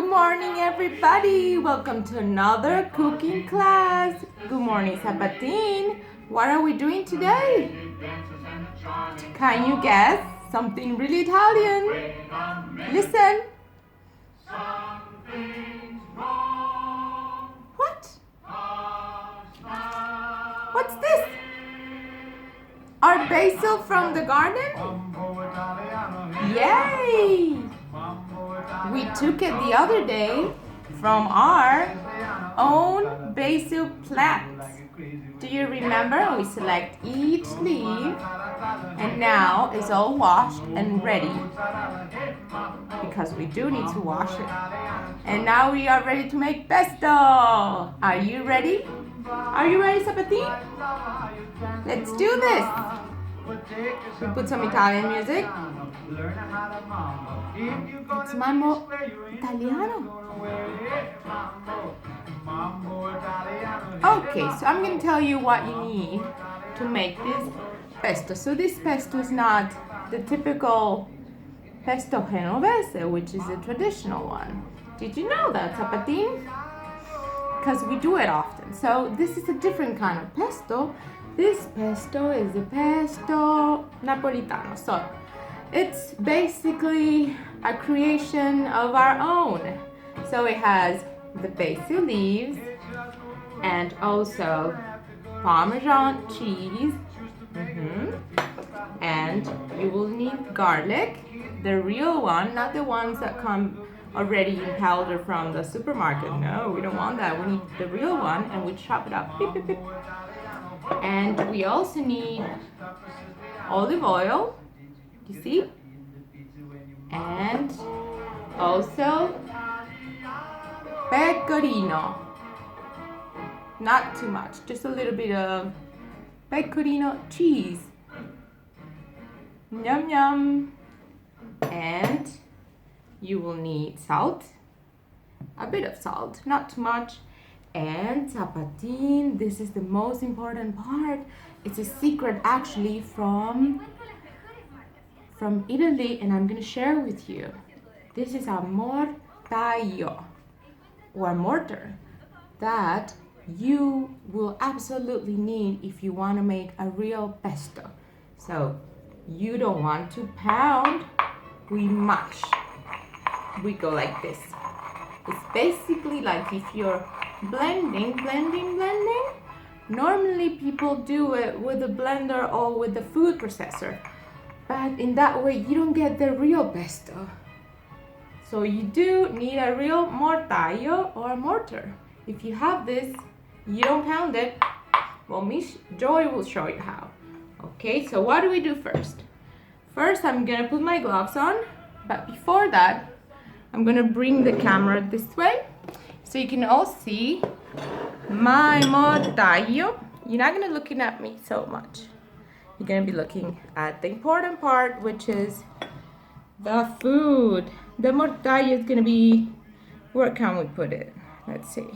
morning, everybody. Welcome to another cooking class. Good morning, Zapatin. What are we doing today? Can you guess? Something really Italian. Listen. What? What's this? Our basil from the garden? Yay! We took it the other day from our own basil plants. Do you remember? We select each leaf and now it's all washed and ready because we do need to wash it. And now we are ready to make pesto. Are you ready? Are you ready, Zapatin? Let's do this. We put some Italian music. It's Mambo Italiano. Okay, so I'm going to tell you what you need to make this pesto. So this pesto is not the typical pesto genovese, which is a traditional one. Did you know that, Zapatin? Because we do it often. So this is a different kind of pesto. This pesto is a pesto napolitano. So it's basically a creation of our own. So it has the basil leaves and also Parmesan cheese. And you will need garlic, the real one, not the ones that come already in powder from the supermarket. No, we don't want that. We need the real one and we chop it up. Beep, beep, beep. And we also need olive oil, you see? And also pecorino. Not too much, just a little bit of pecorino cheese. Yum yum. And you will need salt, a bit of salt, not too much. And Zapatin, this is the most important part. It's a secret actually from Italy, and I'm gonna share with you. This is a mortaio, or mortar, that you will absolutely need if you want to make a real pesto. So you don't want to pound, we mash. We go like this. It's basically like if you're blending. Normally people do it with a blender or with a food processor. But in that way you don't get the real pesto. So you do need a real mortaio or mortar. If you have this, you don't pound it. Well, Joy will show you how. Okay, so what do we do first? First, I'm gonna put my gloves on, but before that, I'm gonna bring the camera this way so you can all see my mortaio. You're not gonna looking at me so much. You're gonna be looking at the important part, which is the food. The mortaio is gonna be, where can we put it? Let's see.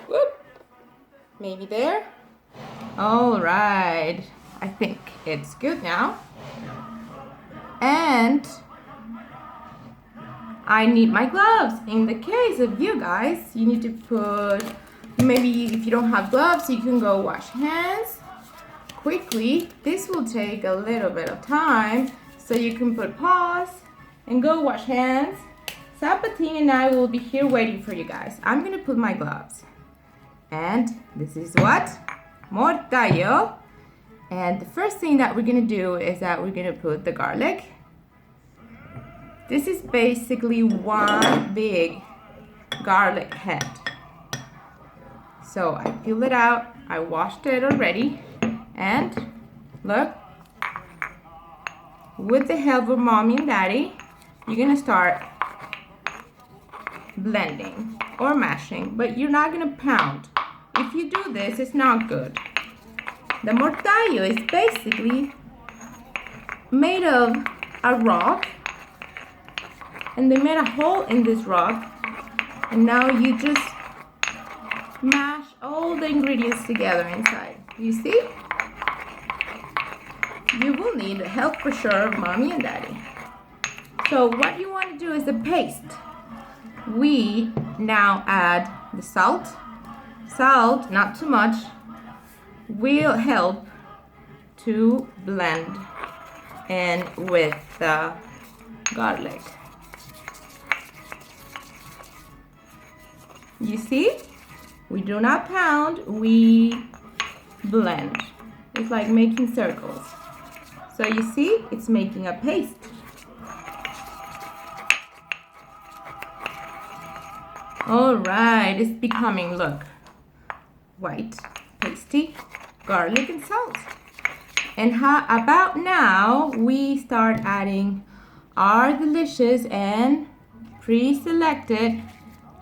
Whoop. Maybe there. All right. I think it's good now. And I need my gloves. In the case of you guys, you need to put, maybe if you don't have gloves, you can go wash hands quickly. This will take a little bit of time, so you can put pause and go wash hands. Zapatin and I will be here waiting for you guys. I'm gonna put my gloves. And this is what? Mortaio. And the first thing that we're gonna do is that we're gonna put the garlic. This is basically one big garlic head. So I peel it out, I washed it already, and look, with the help of mommy and daddy, you're gonna start blending or mashing, but you're not gonna pound. If you do this, it's not good. The mortaio is basically made of a rock, and they made a hole in this rock, and now you just mash all the ingredients together inside. You see? You will need help for sure of mommy and daddy. So what you want to do is the paste. We now add the salt. Salt, not too much, will help to blend in with the garlic. You see? We do not pound, we blend. It's like making circles. So you see, it's making a paste. All right, it's becoming, look, white, pasty, garlic and salt. And how about now we start adding our delicious and pre-selected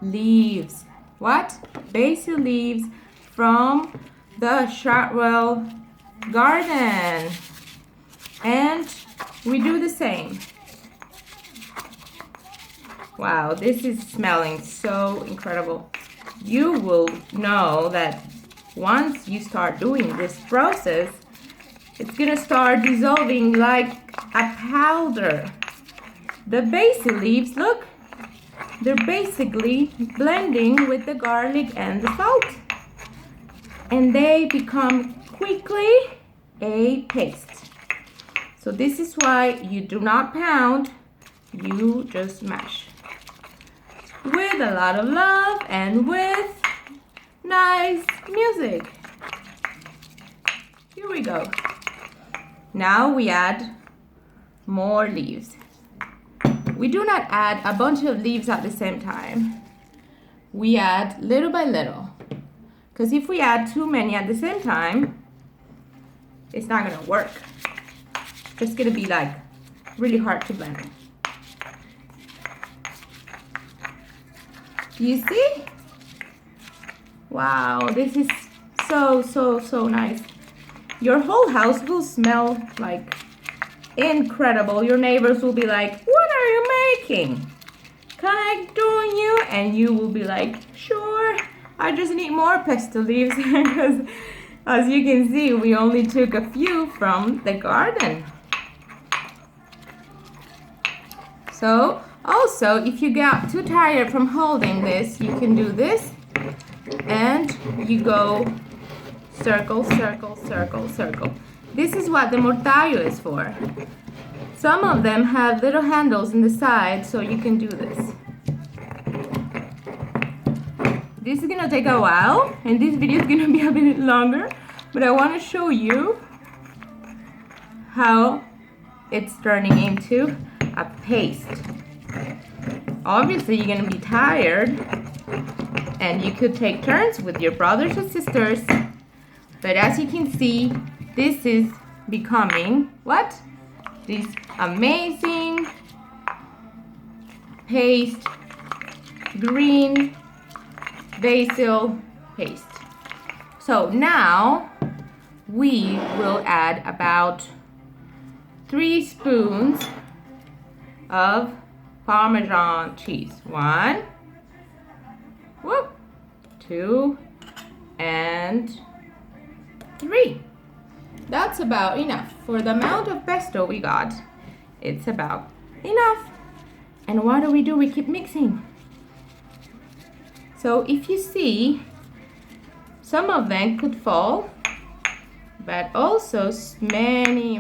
leaves. What? Basil leaves from the Shotwell garden. And we do the same. Wow, this is smelling so incredible. You will know that once you start doing this process, it's gonna start dissolving like a powder. The basil leaves, look, they're basically blending with the garlic and the salt. And they become quickly a paste. So this is why you do not pound, you just mash. With a lot of love and with nice music. Here we go. Now we add more leaves. We do not add a bunch of leaves at the same time. We add little by little. Because if we add too many at the same time, it's not gonna work. It's gonna be like really hard to blend. You see? Wow, this is so nice. Your whole house will smell like incredible. Your neighbors will be like, what are you making? Can I join you? And you will be like, sure, I just need more pesto leaves because as you can see, we only took a few from the garden. So also, if you get too tired from holding this, you can do this and you go circle, circle, circle, circle. This is what the mortaio is for. Some of them have little handles in the side, so you can do this. This is gonna take a while, and this video is gonna be a bit longer, but I wanna show you how it's turning into a paste. Obviously, you're gonna be tired, and you could take turns with your brothers and sisters, but as you can see, this is becoming what? This amazing paste, green basil paste. So now we will add about 3 spoons of Parmesan cheese. 1, whoop, 2, and 3. That's about enough. For the amount of pesto we got, it's about enough. And what do? We keep mixing. So if you see, some of them could fall, but also many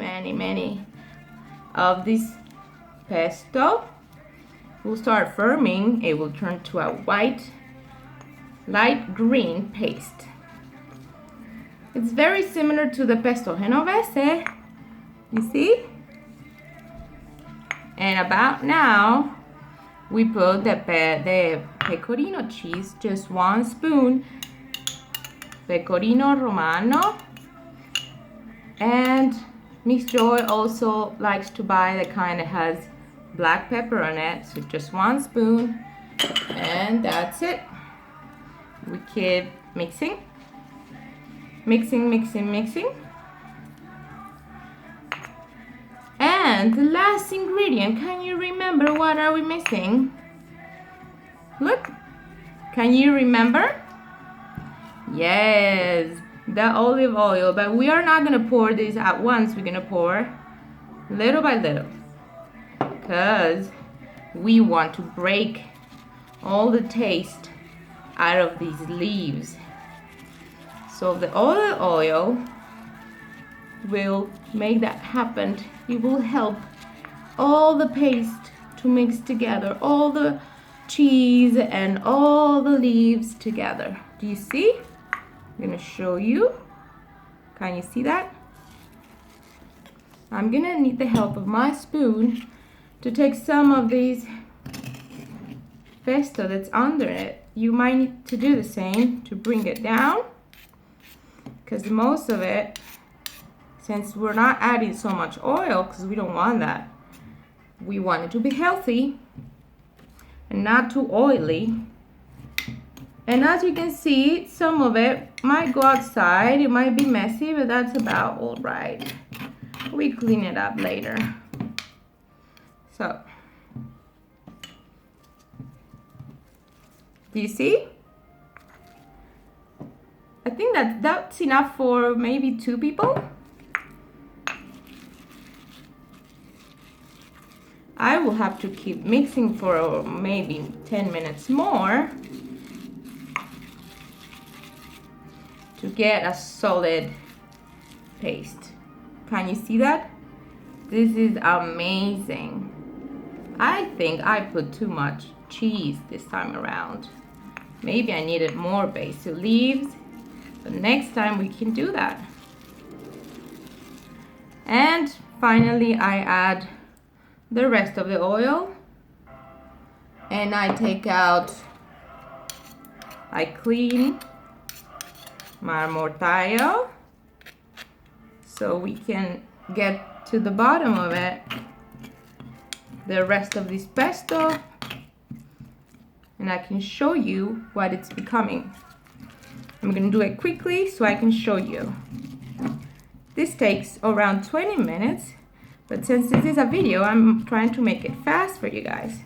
of this pesto will start firming. It will turn to a white, light green paste. It's very similar to the pesto genovese, you see? And about now, we put the pecorino cheese, just 1 spoon, pecorino romano, and Miss Joy also likes to buy the kind that has black pepper on it, so just 1 spoon, and that's it. We keep mixing. Mixing. And the last ingredient, can you remember what are we missing? Look, can you remember? Yes, the olive oil, but we are not gonna pour this at once. We're gonna pour little by little, because we want to break all the taste out of these leaves. So the olive oil will make that happen. It will help all the paste to mix together, all the cheese and all the leaves together. Do you see? I'm gonna show you. Can you see that? I'm gonna need the help of my spoon to take some of these pesto that's under it. You might need to do the same to bring it down, because most of it, since we're not adding so much oil, because we don't want that, we want it to be healthy and not too oily. And as you can see, some of it might go outside. It might be messy, but that's about all right. We clean it up later. So, do you see? I think that's enough for maybe 2 people. I will have to keep mixing for maybe 10 minutes more to get a solid paste. Can you see that? This is amazing. I think I put too much cheese this time around. Maybe I needed more basil leaves, but next time we can do that. And finally I add the rest of the oil, and I clean my mortaio so we can get to the bottom of it, the rest of this pesto, and I can show you what it's becoming. I'm gonna do it quickly so I can show you. This takes around 20 minutes, but since this is a video, I'm trying to make it fast for you guys.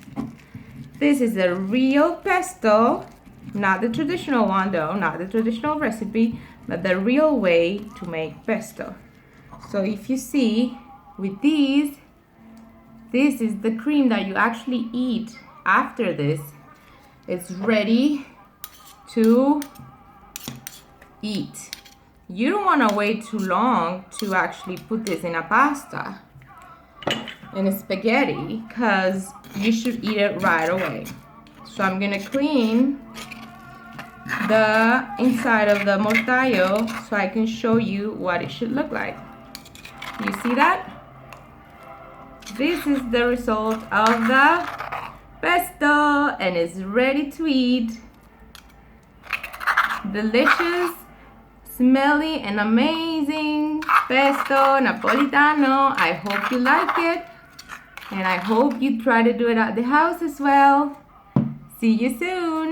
This is a real pesto, not the traditional one though, not the traditional recipe, but the real way to make pesto. So if you see, with these, this is the cream that you actually eat after this. It's ready to eat. You don't want to wait too long to actually put this in a pasta, in a spaghetti, because you should eat it right away. So I'm gonna clean the inside of the mortaio so I can show you what it should look like. You see that? This is the result of the pesto, and it's ready to eat. Delicious, smelly, and amazing pesto napolitano. I hope you like it, and I hope you try to do it at the house as well. See you soon.